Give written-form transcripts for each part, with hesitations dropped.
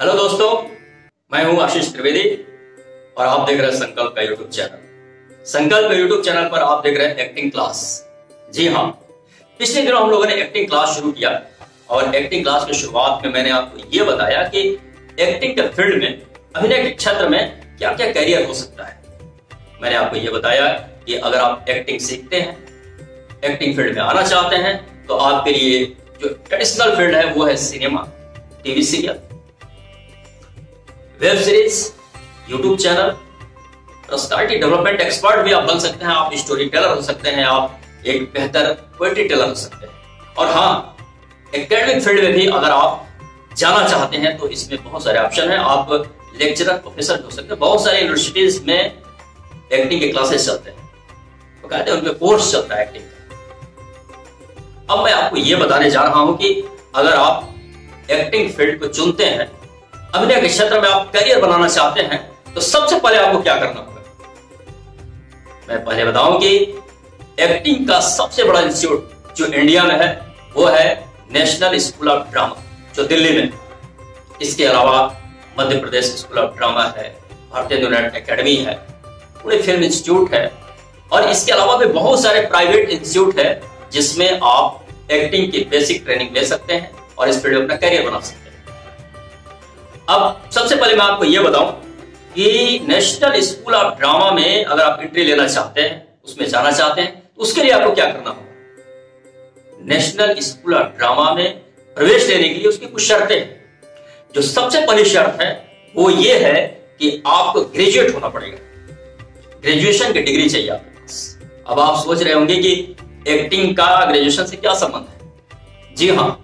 Hello दोस्तों, मैं हूं आशीष त्रिवेदी और आप देख रहे हैं संकल्प का यूट्यूब चैनल। संकल्प यूट्यूब चैनल पर आप देख रहे हैं एक्टिंग क्लास। जी हाँ, पिछले दिनों हम लोगों ने एक्टिंग क्लास शुरू किया और एक्टिंग क्लास की शुरुआत में मैंने आपको ये बताया कि एक्टिंग के फील्ड में, अभिनय के क्षेत्र में क्या क्या कैरियर हो सकता है। मैंने आपको ये बताया कि अगर आप एक्टिंग सीखते हैं, एक्टिंग फील्ड में आना चाहते हैं, तो आपके लिए जो ट्रेडिशनल फील्ड है वो है cinema, TV serial, web series, YouTube channel, personality development expert भी आप बन सकते हैं, आप स्टोरी टेलर हो सकते हैं, आप एक बेहतर पोएट्री टेलर हो सकते हैं। और हाँ, एकेडमिक फील्ड में भी अगर आप जाना चाहते हैं तो इसमें बहुत सारे ऑप्शन हैं। आप लेक्चरर, प्रोफेसर हो सकते हैं। बहुत सारे यूनिवर्सिटीज में एक्टिंग के क्लासेस चलते हैं, तो कहते हैं उनमें कोर्स चलता है एक्टिंग का। अब मैं आपको ये बताने जा रहा हूं कि अगर आप एक्टिंग फील्ड को चुनते हैं, अभिनय के क्षेत्र में आप करियर बनाना चाहते हैं, तो सबसे पहले आपको क्या करना होगा। मैं पहले बताऊं कि एक्टिंग का सबसे बड़ा इंस्टीट्यूट जो इंडिया में है वो है नेशनल स्कूल ऑफ ड्रामा, जो दिल्ली में। इसके अलावा Madhya Pradesh school of drama है, भारतीय नाट्य एकेडमी है, पुणे फिल्म इंस्टीट्यूट है, और इसके अलावा भी बहुत सारे प्राइवेट इंस्टीट्यूट है जिसमें आप एक्टिंग की बेसिक ट्रेनिंग ले सकते हैं और इस फील्ड में अपना करियर बना सकते हैं। अब सबसे पहले मैं आपको यह बताऊं कि नेशनल स्कूल ऑफ ड्रामा में अगर आप एंट्री लेना चाहते हैं, उसमें जाना चाहते हैं, तो उसके लिए आपको क्या करना होगा। नेशनल स्कूल ऑफ ड्रामा में प्रवेश लेने के लिए उसकी कुछ शर्तें हैं। जो सबसे पहली शर्त है वो ये है कि आपको ग्रेजुएट होना पड़ेगा, ग्रेजुएशन की डिग्री चाहिए आपके पास। अब आप सोच रहे होंगे कि एक्टिंग का ग्रेजुएशन से क्या संबंध है। जी हाँ,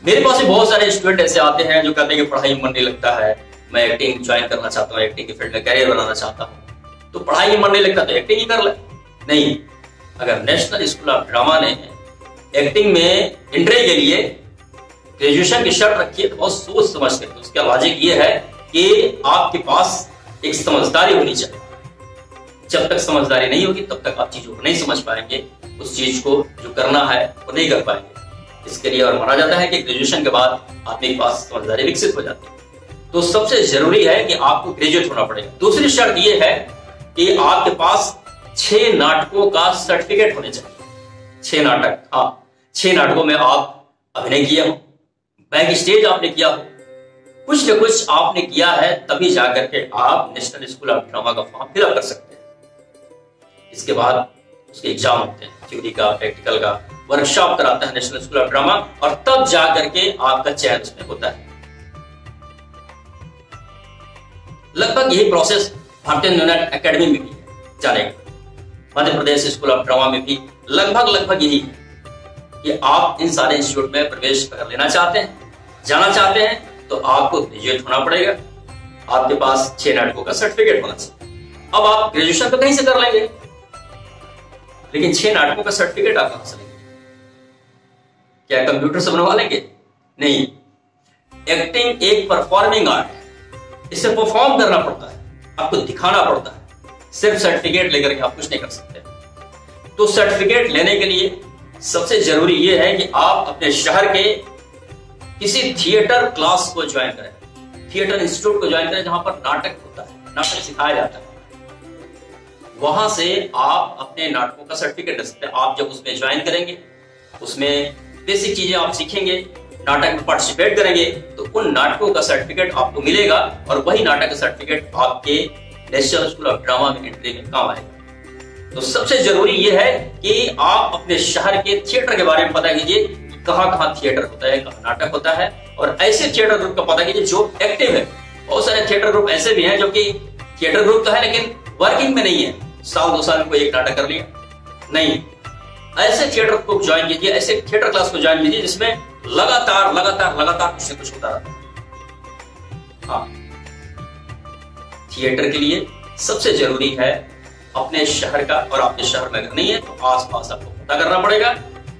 मेरे पास भी बहुत सारे स्टूडेंट ऐसे आते हैं जो कहते हैं कि पढ़ाई में मन नहीं लगता है, मैं एक्टिंग ज्वाइन करना चाहता हूँ, एक्टिंग के फील्ड में करियर बनाना चाहता हूँ, तो पढ़ाई में मन नहीं लगता तो एक्टिंग ही कर ले। नहीं, अगर नेशनल स्कूल ऑफ ड्रामा ने एक्टिंग में एंट्री के लिए ग्रेजुएशन की शर्त रखी है तो बहुत सोच समझ कर, उसका लॉजिक ये है कि आपके पास एक समझदारी होनी चाहिए। जब तक समझदारी नहीं होगी तब तक आप चीजों को नहीं समझ पाएंगे, उस चीज को जो करना है वो नहीं कर पाएंगे। इसके लिए और माना जाता है कि ग्रेजुएशन के बाद आदमी के पास समझदारी विकसित हो जाती है। तो सबसे जरूरी है कि आपको ग्रेजुएट होना पड़ेगा। दूसरी शर्त यह है कि आपके पास 6 नाटकों का सर्टिफिकेट होने चाहिए। 6 नाटक, हाँ, 6 नाटकों में आप अभिनय किया हो, बैक स्टेज आपने किया हो, कुछ न कुछ आपने किया है, तभी जाकर के आप नेशनल स्कूल ऑफ ड्रामा का फॉर्म फिलअप कर सकते हैं। इसके बाद उसके एग्जाम होते हैं, थ्योरी का, प्रैक्टिकल का, वर्कशॉप कराता है नेशनल स्कूल ऑफ ड्रामा, और तब जाकर के आपका चयन उसमें होता है। लगभग यही प्रोसेस भारतीय नाट्य एकेडमी में भी है जाने का। Madhya Pradesh school of drama में भी लगभग यही है कि आप इन सारे इंस्टीट्यूट में प्रवेश कर लेना चाहते हैं, जाना चाहते हैं, तो आपको ग्रेजुएट होना पड़ेगा, आपके पास 6 नाटकों का सर्टिफिकेट होना चाहिए। अब आप ग्रेजुएशन तो कहीं से कर लेंगे, लेकिन 6 नाटकों का सर्टिफिकेट आप कहां से लेंगे? क्या कंप्यूटर से बनवा लेंगे? नहीं, एक्टिंग एक परफॉर्मिंग आर्ट है, इसे परफॉर्म करना पड़ता है, आपको दिखाना पड़ता है। सिर्फ सर्टिफिकेट लेकर के आप कुछ नहीं कर सकते। तो सर्टिफिकेट लेने के लिए सबसे जरूरी यह है कि आप अपने शहर के किसी थिएटर क्लास को ज्वाइन करें, थिएटर इंस्टीट्यूट को ज्वाइन करें जहां पर नाटक होता है, नाटक सिखाया जाता है। वहां से आप अपने नाटकों का सर्टिफिकेट ले सकते हैं। आप जब उसमें ज्वाइन करेंगे, उसमें बेसिक चीजें आप सीखेंगे, नाटक में पार्टिसिपेट करेंगे, तो उन नाटकों का सर्टिफिकेट आपको मिलेगा और वही नाटक का सर्टिफिकेट आपके नेशनल स्कूल ऑफ ड्रामा में एंट्री में काम आएगा। तो सबसे जरूरी यह है कि आप अपने शहर के थिएटर के बारे में पता कीजिए, कहां थिएटर होता है, कहां नाटक होता है, और ऐसे थिएटर ग्रुप का पता कीजिए जो एक्टिव है। बहुत सारे थिएटर ग्रुप ऐसे भी हैं जो कि थिएटर ग्रुप तो है लेकिन वर्किंग में नहीं है, 1-2 साल में कोई एक नाटक कर लिया। नहीं, ऐसे थिएटर को ज्वाइन कीजिए, ऐसे थिएटर क्लास को ज्वाइन कीजिए जिसमें लगातार कुछ न कुछ होता रहता है। हाँ, थिएटर के लिए सबसे जरूरी है अपने शहर का, और आपके शहर में अगर नहीं है तो आसपास आपको पता करना पड़ेगा,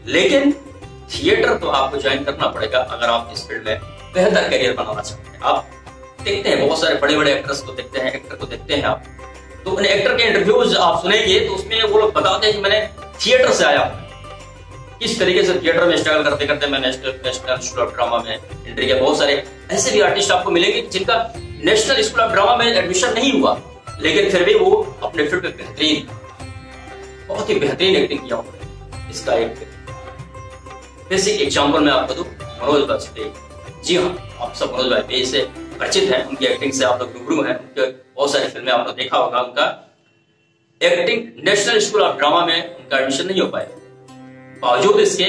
लेकिन थिएटर तो आपको ज्वाइन करना पड़ेगा अगर आप इस फील्ड में बेहतर करियर बनाना चाहते हैं। आप देखते हैं बहुत सारे बड़े एक्टर्स को देखते हैं, एक्टर को देखते हैं आप, तो उन एक्टर के इंटरव्यूज आप सुनेंगे तो उसमें वो लोग बताते हैं कि मैंने थिएटर से आया हूं, किस तरीके से थिएटर में स्ट्रगल करते करते मैं नेशनल स्कूल ऑफ ड्रामा में एंट्री किया। बहुत सारे ऐसे भी आर्टिस्ट आपको मिलेंगे जिनका नेशनल स्कूल ऑफ ड्रामा में एडमिशन नहीं हुआ, लेकिन फिर भी वो अपने फील्ड में बेहतरीन, बहुत ही बेहतरीन एक्टिंग किया उन्होंने। इसका एक बेसिक एग्जाम्पल मैं आपको दूं, मनोज वाजपेयी। जी हाँ, आप सब मनोज वाजपेयी से परिचित हैं, उनकी एक्टिंग से आप लोग रूबरू हैं, उनके बहुत सारी फिल्में आपने देखा होगा। उनका acting national school of drama में उनका एडमिशन नहीं हो पाया, बावजूद इसके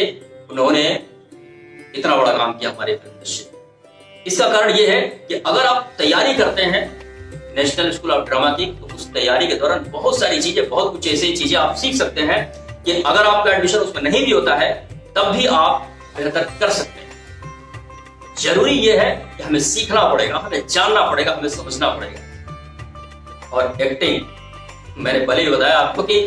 उन्होंने इतना बड़ा काम किया हमारे फिल्म इंडस्ट्री। इसका कारण यह है कि अगर आप तैयारी करते हैं नेशनल स्कूल ऑफ ड्रामा की, तो उस तैयारी के दौरान बहुत सारी चीजें, बहुत कुछ ऐसी चीजें आप सीख सकते हैं कि अगर आपका एडमिशन उसमें नहीं भी होता है तब भी आप बेहतर कर सकते हैं। जरूरी यह है कि हमें सीखना पड़ेगा, हमें जानना पड़ेगा, हमें समझना पड़ेगा। और एक्टिंग, मैंने पहले ही बताया आपको कि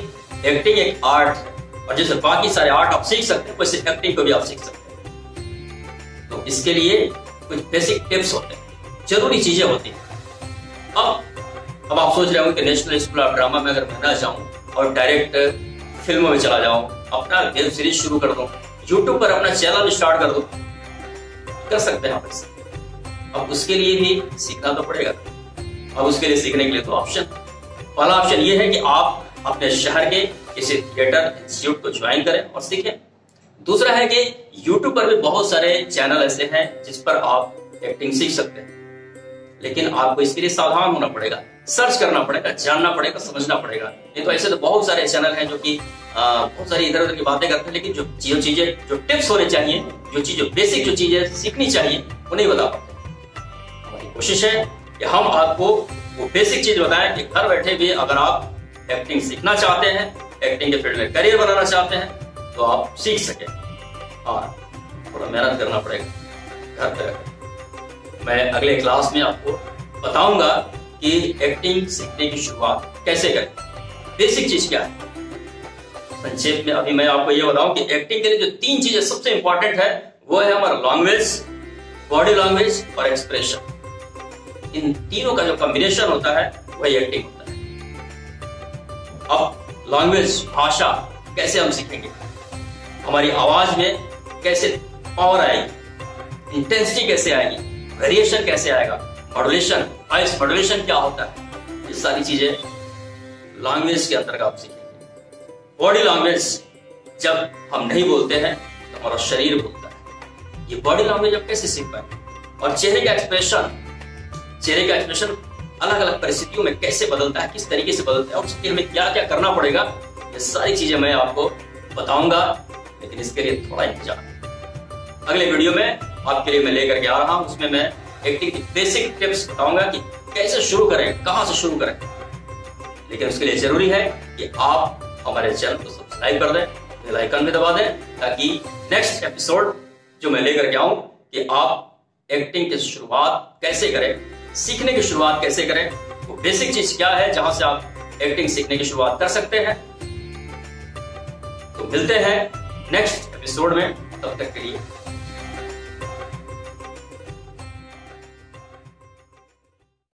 एक्टिंग एक आर्ट है, और जैसे बाकी सारे आर्ट आप सीख सकते हैं वैसे एक्टिंग को भी आप सीख सकते हैं। तो इसके लिए कुछ बेसिक टिप्स होते हैं, जरूरी चीजें होती हैं। अब आप सोच रहे हो कि नेशनल स्कूल ऑफ ड्रामा में अगर मैं ना जाऊं और डायरेक्ट फिल्मों में चला जाऊं, अपना वेब सीरीज शुरू कर दूं, यूट्यूब पर अपना चैनल स्टार्ट कर दूं, कर सकते हैं आप ऐसे। अब उसके लिए भी सीखना तो पड़ेगा। अब उसके लिए सीखने के लिए तो पहला ऑप्शन ये है कि आप अपने शहर के किसी थिएटर इंस्टीट्यूट को ज्वाइन करें और सीखें। दूसरा है कि यूट्यूब पर भी बहुत सारे चैनल ऐसे हैं जिस पर आप एक्टिंग सीख सकते हैं, लेकिन आपको इसके लिए सावधान होना पड़ेगा, सर्च करना पड़ेगा, जानना पड़ेगा, समझना पड़ेगा। नहीं तो ऐसे तो बहुत सारे चैनल हैं जो कि बहुत सारी इधर उधर की बातें करते हैं, लेकिन जो चीजें, जो टिप्स होने चाहिए, जो बेसिक जो चीजें सीखनी चाहिए, वो नहीं बता पाते। हमारी कोशिश है कि हम आपको वो बेसिक चीज बताएं कि घर बैठे भी अगर आप एक्टिंग सीखना चाहते हैं, एक्टिंग के फील्ड में करियर बनाना चाहते हैं, तो आप सीख सके। और थोड़ा मेहनत करना पड़ेगा घर पे। मैं अगले क्लास में आपको बताऊंगा कि एक्टिंग सीखने की शुरुआत कैसे करें, बेसिक चीज क्या है। संक्षेप में अभी मैं आपको ये बताऊं कि एक्टिंग के लिए जो 3 चीजें सबसे इंपॉर्टेंट है, वो है हमारा लैंग्वेज, बॉडी लैंग्वेज और एक्सप्रेशन। इन तीनों का जो कॉम्बिनेशन होता है वही एक्टिंग होता है। अब लैंग्वेज, भाषा कैसे हम सीखेंगे, हमारी आवाज में कैसे पावर आएगी, इंटेंसिटी कैसे आएगी, वेरिएशन कैसे आएगा, मॉड्यूलेशन, वॉइस मॉड्यूलेशन क्या होता है, ये सारी चीजें लैंग्वेज के अंतर्गत आप सीखेंगे। बॉडी लैंग्वेज, जब हम नहीं बोलते हैं तो हमारा शरीर बोलता है, ये बॉडी लैंग्वेज आप कैसे सीख पाएंगे। और चेहरे का एक्सप्रेशन अलग अलग परिस्थितियों में कैसे बदलता है, किस तरीके से बदलता है, और उसके हमें क्या क्या करना पड़ेगा, ये सारी चीजें मैं आपको बताऊंगा। लेकिन इसके लिए थोड़ा इंतजार। अगले वीडियो में आपके लिए मैं लेकर के आ रहा हूं, उसमें मैं एक्टिंग की बेसिक टिप्स बताऊंगा कि कैसे शुरू करें, कहां से शुरू करें। लेकिन उसके लिए जरूरी है कि आप हमारे चैनल को सब्सक्राइब कर दें, बेल आइकन भी दबा दें, ताकि नेक्स्ट एपिसोड जो मैं लेकर के आऊं कि आप एक्टिंग की शुरुआत कैसे करें, सीखने की शुरुआत कैसे करें, वो बेसिक चीज क्या है जहां से आप एक्टिंग सीखने की शुरुआत कर सकते हैं। तो मिलते हैं नेक्स्ट एपिसोड में, तब तक के लिए